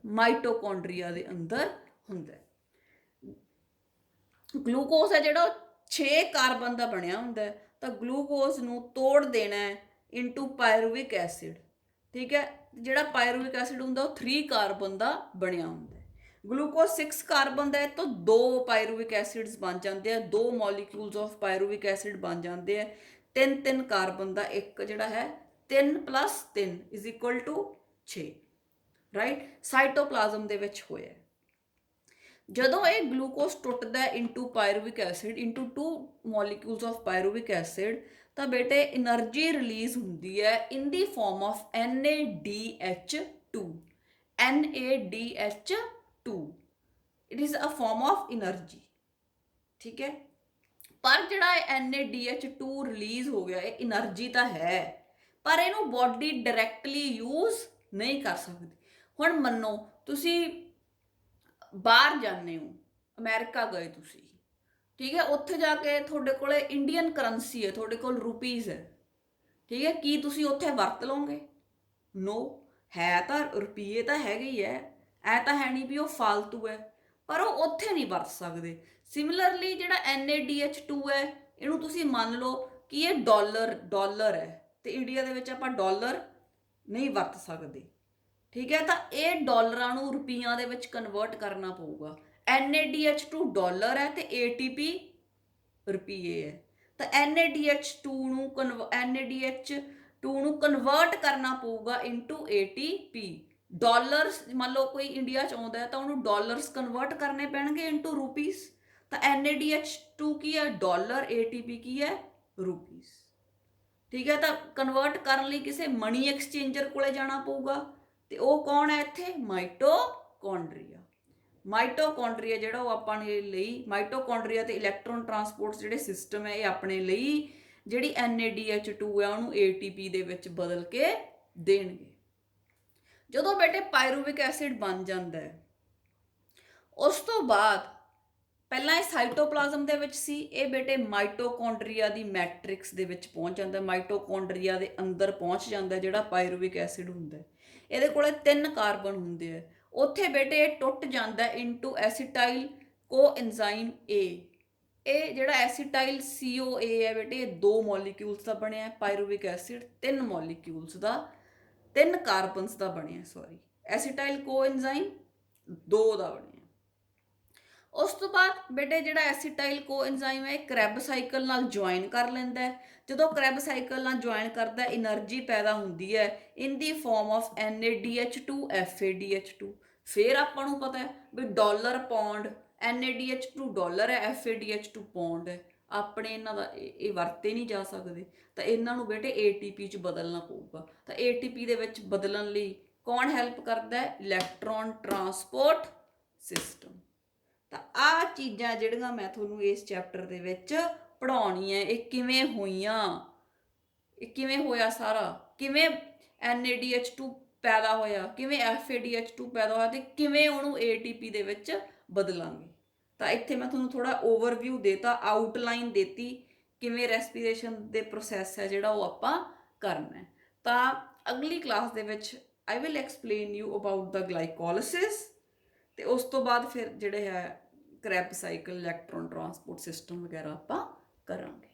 S1: ਮਾਈਟੋਕੌਂਡਰੀਆ ਦੇ ਅੰਦਰ ਹੁੰਦਾ ਹੈ। ਗਲੂਕੋਜ਼ ਹੈ ਜਿਹੜਾ 6 ਕਾਰਬਨ ਦਾ ਬਣਿਆ ਹੁੰਦਾ ਹੈ, ਤਾਂ ਗਲੂਕੋਜ਼ ਨੂੰ ਤੋੜ ਦੇਣਾ ਹੈ ਇਨਟੂ ਪਾਇਰੂਵਿਕ ਐਸਿਡ, ਠੀਕ ਹੈ। ਜਿਹੜਾ ਪਾਇਰੂਵਿਕ ਐਸਿਡ ਹੁੰਦਾ ਉਹ 3 ਕਾਰਬਨ ਦਾ ਬਣਿਆ ਹੁੰਦਾ। ਗਲੂਕੋਜ਼ 6 ਕਾਰਬਨ ਦਾ ਹੈ, ਤਾਂ 2 ਪਾਇਰੂਵਿਕ ਐਸਿਡਸ ਬਣ ਜਾਂਦੇ ਆ, 2 ਮੋਲੀਕਿਊਲਸ ਆਫ ਪਾਇਰੂਵਿਕ ਐਸਿਡ ਬਣ ਜਾਂਦੇ ਆ। 3 ਕਾਰਬਨ ਦਾ ਇੱਕ ਜਿਹੜਾ ਹੈ, 3 + 3 = 6, ਰਾਈਟ। ਸਾਈਟੋਪਲਾਜ਼ਮ ਦੇ ਵਿੱਚ ਹੋਇਆ। ਜਦੋਂ ਇਹ ਗਲੂਕੋਜ਼ ਟੁੱਟਦਾ into pyruvic acid, into 2 molecules of pyruvic acid, ਤਾਂ ਬੇਟੇ એનર્ਜੀ ਰਿਲੀਜ਼ ਹੁੰਦੀ ਹੈ in the form of NADH2। NADH2 it is a form of energy, ਠੀਕ ਹੈ। ਪਰ ਜਿਹੜਾ NADH2 ਰਿਲੀਜ਼ ਹੋ ਗਿਆ, ਇਹ એનર્ਜੀ ਤਾਂ ਹੈ, ਪਰ ਇਹਨੂੰ ਬੋਡੀ ਡਾਇਰੈਕਟਲੀ ਯੂਜ਼ ਨਹੀਂ ਕਰ ਸਕਦੀ। ਹੁਣ ਮੰਨੋ ਤੁਸੀਂ ਬਾਹਰ ਜਾਂਦੇ ਹੋ, ਅਮਰੀਕਾ ਗਏ ਤੁਸੀਂ, ਠੀਕ ਹੈ। ਉੱਥੇ ਜਾ ਕੇ ਤੁਹਾਡੇ ਕੋਲ ਇੰਡੀਅਨ ਕਰੰਸੀ ਹੈ, ਤੁਹਾਡੇ ਕੋਲ ਰੁਪੀਜ਼ ਹੈ, ਠੀਕ ਹੈ। ਕੀ ਤੁਸੀਂ ਉੱਥੇ ਵਰਤ ਲਓਗੇ? ਨੋ। ਹੈ ਤਾਂ ਰੁਪਈਏ ਤਾਂ ਹੈਗੇ ਹੀ ਹੈ, ਐ ਤਾਂ ਹੈ ਨਹੀਂ ਵੀ ਉਹ ਫਾਲਤੂ ਹੈ, ਪਰ ਉਹ ਉੱਥੇ ਨਹੀਂ ਵਰਤ ਸਕਦੇ। ਸਿਮਿਲਰਲੀ ਜਿਹੜਾ NADH2 ਹੈ, ਇਹਨੂੰ ਤੁਸੀਂ ਮੰਨ ਲਓ ਕਿ ਇਹ ਡਾਲਰ ਹੈ, ਤੇ ਇੰਡੀਆ ਦੇ ਵਿੱਚ ਆਪਾਂ ਡਾਲਰ ਨਹੀਂ ਵਰਤ ਸਕਦੇ, ਠੀਕ ਹੈ। ਤਾਂ ਇਹ ਡਾਲਰਾਂ ਨੂੰ ਰੁਪਈਆਂ ਦੇ ਵਿੱਚ ਕਨਵਰਟ ਕਰਨਾ ਪਊਗਾ। NADH2 ਡਾਲਰ ਹੈ ਤੇ ATP ਰੁਪਈਏ ਹੈ, ਤਾਂ NADH2 ਨੂੰ ਕਨਵਰਟ ਕਰਨਾ ਪਊਗਾ ਇਨਟੂ ATP। ਡਾਲਰਸ ਮੰਨ ਲਓ ਕੋਈ ਇੰਡੀਆ 'ਚ ਆਉਂਦਾ ਹੈ, ਤਾਂ ਉਹਨੂੰ ਡਾਲਰਸ ਕਨਵਰਟ ਕਰਨੇ ਪੈਣਗੇ ਇਨਟੂ ਰੁਪੀਸ। ਤਾਂ NADH2 ਕੀ ਹੈ? ਡਾਲਰ। ATP ਕੀ ਹੈ? ਰੁਪੀਸ, ਠੀਕ ਹੈ। ਤਾਂ ਕਨਵਰਟ ਕਰਨ ਲਈ ਕਿਸੇ ਮਨੀ ਐਕਸਚੇਂਜਰ ਕੋਲੇ ਜਾਣਾ ਪਊਗਾ, ਤੇ ਉਹ ਕੌਣ ਹੈ ਇੱਥੇ? ਮਾਈਟੋਕੌਂਡਰੀਆ। ਮਾਈਟੋਕੌਂਡਰੀਆ ਜਿਹੜਾ ਉਹ ਆਪਣੇ ਲਈ, ਮਾਈਟੋਕੌਂਡਰੀਆ ਤੇ ਇਲੈਕਟ੍ਰੋਨ ਟਰਾਂਸਪੋਰਟ ਜਿਹੜੇ ਸਿਸਟਮ ਹੈ, ਇਹ ਆਪਣੇ ਲਈ ਜਿਹੜੀ NADH2 ਹੈ ਉਹਨੂੰ ATP ਦੇ ਵਿੱਚ ਬਦਲ ਕੇ ਦੇਣਗੇ। ਜਦੋਂ ਬੇਟੇ ਪਾਇਰੂਵਿਕ ਐਸਿਡ ਬਣ ਜਾਂਦਾ ਹੈ, ਉਸ ਤੋਂ ਬਾਅਦ ਪਹਿਲਾਂ ਇਹ ਸਾਈਟੋਪਲਾਜ਼ਮ ਦੇ ਵਿੱਚ ਸੀ, ਇਹ ਬੇਟੇ ਮਾਈਟੋਕੌਂਡਰੀਆ ਦੀ ਮੈਟ੍ਰਿਕਸ ਦੇ ਵਿੱਚ ਪਹੁੰਚ ਜਾਂਦਾ, ਮਾਈਟੋਕੌਂਡਰੀਆ ਦੇ ਅੰਦਰ ਪਹੁੰਚ ਜਾਂਦਾ ਜਿਹੜਾ ਪਾਇਰੂਵਿਕ ਐਸਿਡ ਹੁੰਦਾ। ਇਹਦੇ ਕੋਲੇ 3 ਕਾਰਬਨ ਹੁੰਦੇ ਆ। ਉੱਥੇ ਬੇਟੇ ਇਹ ਟੁੱਟ ਜਾਂਦਾ ਇਨਟੂ ਐਸੀਟਾਈਲ ਕੋਐਨਜ਼ਾਈਮ A। ਇਹ ਜਿਹੜਾ ਐਸੀਟਾਈਲ CoA ਹੈ ਬੇਟੇ, ਇਹ 2 ਮੋਲੀਕਿਊਲਸ ਦਾ ਬਣਿਆ। ਪਾਇਰੂਵਿਕ ਐਸਿਡ 3 ਮੋਲੀਕਿਊਲਸ ਦਾ, 3 ਕਾਰਬਨਸ ਦਾ ਬਣਿਆ, ਸੌਰੀ। ਐਸੀਟਾਈਲ ਕੋਐਨਜ਼ਾਈਮ 2 ਦਾ ਬਣਿਆ। ਉਸ ਤੋਂ ਬਾਅਦ ਬੇਟੇ ਜਿਹੜਾ ਐਸੀਟਾਈਲ ਕੋਐਨਜ਼ਾਈਮ ਹੈ, ਇਹ ਕ੍ਰੈਬ ਸਾਈਕਲ ਨਾਲ ਜੁਆਇਨ ਕਰ ਲੈਂਦਾ ਹੈ। ਜਦੋਂ ਕ੍ਰੈਬ ਸਾਈਕਲ ਨਾਲ ਜੁਆਇਨ ਕਰਦਾ, એનર્ਜੀ ਪੈਦਾ ਹੁੰਦੀ ਹੈ in the form of NADH2 FADH2। ਫਿਰ ਆਪਾਂ ਨੂੰ ਪਤਾ ਹੈ ਵੀ ਡਾਲਰ ਪੌਂਡ, NADH2 ਡਾਲਰ ਹੈ, FADH2 ਪੌਂਡ ਹੈ। ਆਪਣੇ ਇਹਨਾਂ ਦਾ ਇਹ ਵਰਤੇ ਨਹੀਂ ਜਾ ਸਕਦੇ, ਤਾਂ ਇਹਨਾਂ ਨੂੰ ਬੇਟੇ ATP 'ਚ ਬਦਲਣਾ ਪਊਗਾ। ਤਾਂ ATP ਦੇ ਵਿੱਚ ਬਦਲਣ ਲਈ ਕੌਣ ਹੈਲਪ ਕਰਦਾ ਹੈ? Electron transport system. ਤਾਂ ਆਹ ਚੀਜ਼ਾਂ ਜਿਹੜੀਆਂ ਮੈਂ ਤੁਹਾਨੂੰ ਇਸ ਚੈਪਟਰ ਦੇ ਵਿੱਚ ਪੜ੍ਹਾਉਣੀਆਂ, ਇਹ ਕਿਵੇਂ ਹੋਈਆਂ, ਇਹ ਕਿਵੇਂ ਹੋਇਆ ਸਾਰਾ, ਕਿਵੇਂ NADH2 ਪੈਦਾ ਹੋਇਆ, ਕਿਵੇਂ FADH2 ਪੈਦਾ ਹੋਇਆ, ਤੇ ਕਿਵੇਂ ਉਹਨੂੰ ATP ਦੇ ਵਿੱਚ ਬਦਲਾਂਗੇ। ਤਾਂ ਇੱਥੇ ਮੈਂ ਤੁਹਾਨੂੰ ਥੋੜਾ ਓਵਰਵਿਊ ਦੇਤਾ, ਆਊਟਲਾਈਨ ਦੇਤੀ, ਕਿਵੇਂ ਰੈਸਪੀਰੇਸ਼ਨ ਦੇ ਪ੍ਰੋਸੈਸ ਹੈ ਜਿਹੜਾ ਉਹ ਆਪਾਂ ਕਰਨਾ। ਤਾਂ ਅਗਲੀ ਕਲਾਸ ਦੇ ਵਿੱਚ I will explain you about the glycolysis, ਤੇ ਉਸ ਤੋਂ ਬਾਅਦ ਫਿਰ ਜਿਹੜੇ ਹੈ Krebs cycle, electron transport system ਵਗੈਰਾ ਆਪਾਂ ਕਰਾਂਗੇ।